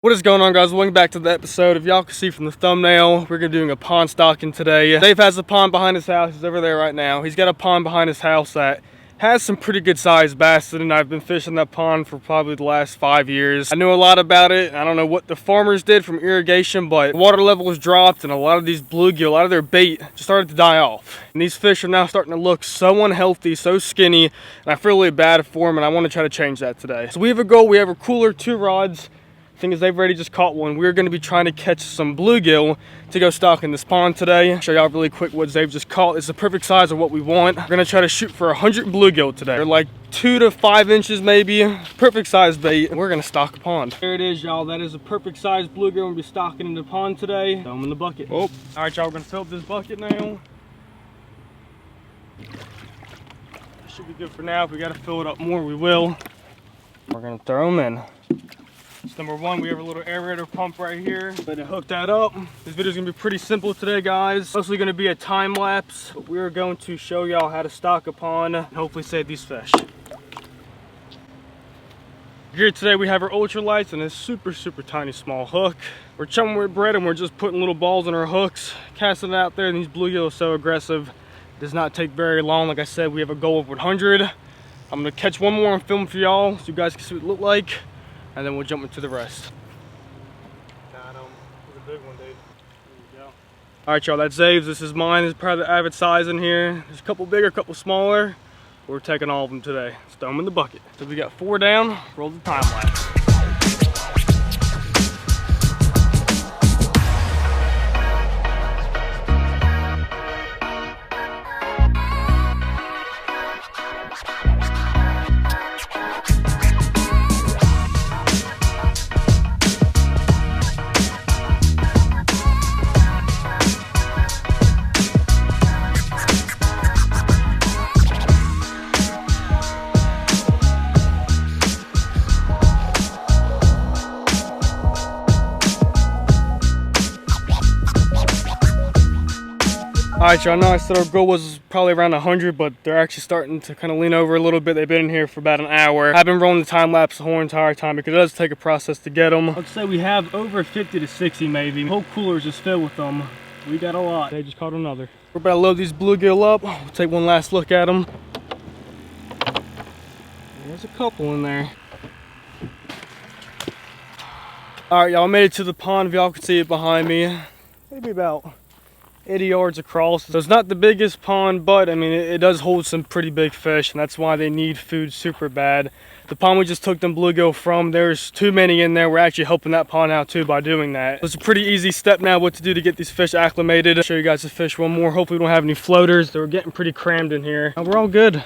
What is going on, guys? Welcome back to the episode. If y'all can see from the thumbnail, we're gonna be doing a pond stocking today. Dave has a pond behind his house. He's over there right now. He's got a pond behind his house that has some pretty good sized bass in it, and I've been fishing that pond for probably the last 5 years. I know a lot about it. I don't know what the farmers did from irrigation, but the water level was dropped and a lot of these bluegill, a lot of their bait just started to die off. And these fish are now starting to look so unhealthy, so skinny, and I feel really bad for them, and I want to try to change that today. So we have a goal. We have a cooler, 2 rods. Thing is, they've already just caught one. We're going to be trying to catch some bluegill to go stock in this pond today. Show y'all really quick what they've just caught. It's the perfect size of what we want. We're going to try to shoot for 100 bluegill today. They're like 2 to 5 inches maybe. Perfect size bait. And we're going to stock a pond. There it is, y'all. That is a perfect size bluegill. We're going to be stocking in the pond today. Throw them in the bucket. Oh, all right, y'all. We're going to fill up this bucket now. Should be good for now. If we got to fill it up more, we will. We're going to throw them in. It's number 1. We have a little aerator pump right here. Let it hook that up. This video is going to be pretty simple today, guys. Mostly going to be a time lapse, but we're going to show y'all how to stock a pond and hopefully save these fish. Here today we have our ultralights and a super tiny small hook. We're chumming with bread and we're just putting little balls in our hooks, casting it out there, and these bluegill are so aggressive. It does not take very long. Like I said, we have a goal of 100. I'm going to catch one more and film for y'all so you guys can see what it looked like. And then we'll jump into the rest. Got him. He's a big one, dude. There you go. Alright, y'all, that's Zave's. This is mine. This is probably the average size in here. There's a couple bigger, a couple smaller. We're taking all of them today. Let's throw them in the bucket. So we got 4 down. Roll the time lapse. Alright, y'all, know I said our goal was probably around 100, but they're actually starting to kind of lean over a little bit. They've been in here for about an hour. I've been rolling the time lapse the whole entire time because it does take a process to get them. Let's say we have over 50 to 60 maybe. The whole cooler is just filled with them. We got a lot. They just caught another. We're about to load these bluegill up. We'll take one last look at them. There's a couple in there. Alright, y'all, made it to the pond. If y'all can see it behind me. Maybe about 80 yards across. So it's not the biggest pond, but I mean it does hold some pretty big fish, and that's why they need food super bad. The pond we just took them bluegill from, there's too many in there. We're actually helping that pond out too by doing that. So it's a pretty easy step now what to do to get these fish acclimated. I'll show you guys the fish one more. Hopefully we don't have any floaters. They're getting pretty crammed in here. We're all good.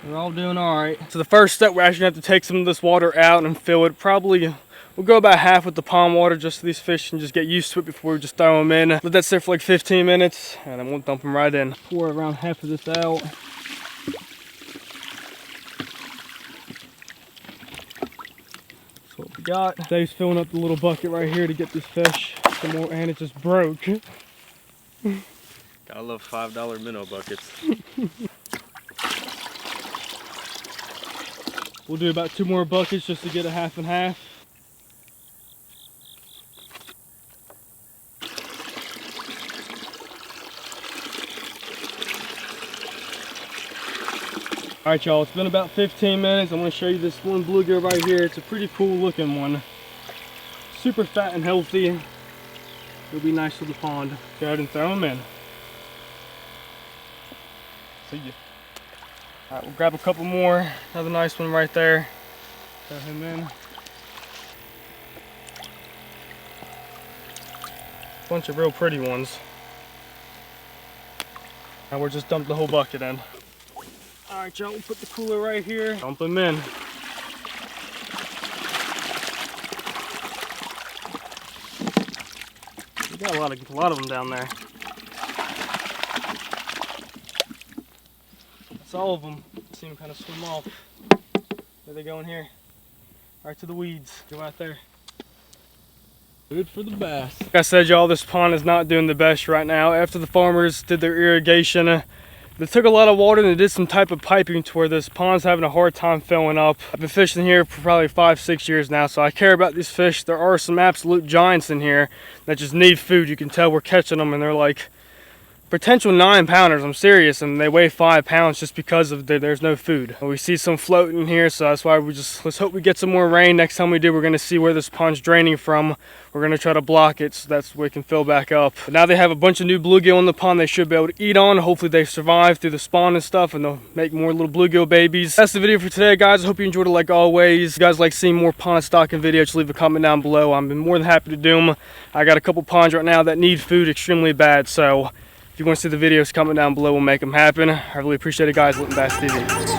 We're all doing all right. So the first step, we're actually gonna have to take some of this water out and fill it. Probably we'll go about half with the pond water just so these fish can just get used to it before we just throw them in. Let that sit for like 15 minutes and then we'll dump them right in. Pour around half of this out. That's what we got. Dave's filling up the little bucket right here to get these fish some more, and it just broke. I love $5 minnow buckets. We'll do about 2 more buckets just to get a half and half. Alright, y'all, it's been about 15 minutes. I'm going to show you this one bluegill right here. It's a pretty cool looking one. Super fat and healthy. It'll be nice for the pond. Go ahead and throw them in. See ya. Alright, we'll grab a couple more. Another nice one right there. Throw him in. Bunch of real pretty ones. Now we're just dumping the whole bucket in. Alright, y'all, we'll put the cooler right here. Dump them in. We got a lot of them down there. That's all of them. See them kind of swim off. Where they go in here? Right to the weeds. Go out there. Good for the bass. Like I said, y'all, this pond is not doing the best right now. After the farmers did their irrigation, They took a lot of water and they did some type of piping to where this pond's having a hard time filling up. I've been fishing here for probably 5-6 years now, so I care about these fish. There are some absolute giants in here that just need food. You can tell we're catching them and they're like potential 9-pounders, I'm serious, and they weigh 5 pounds just because of there's no food. We see some floating here, so that's why let's hope we get some more rain. Next time we do, we're gonna see where this pond's draining from. We're gonna try to block it so that's where it can fill back up. But now they have a bunch of new bluegill in the pond they should be able to eat on. Hopefully they survive through the spawn and stuff and they'll make more little bluegill babies. That's the video for today, guys. I hope you enjoyed it like always. If you guys like seeing more pond stocking videos, just leave a comment down below. I'm more than happy to do them. I got a couple ponds right now that need food extremely bad, so if you want to see the videos, comment down below, we'll make them happen. I really appreciate it, guys. Lippin Bass TV.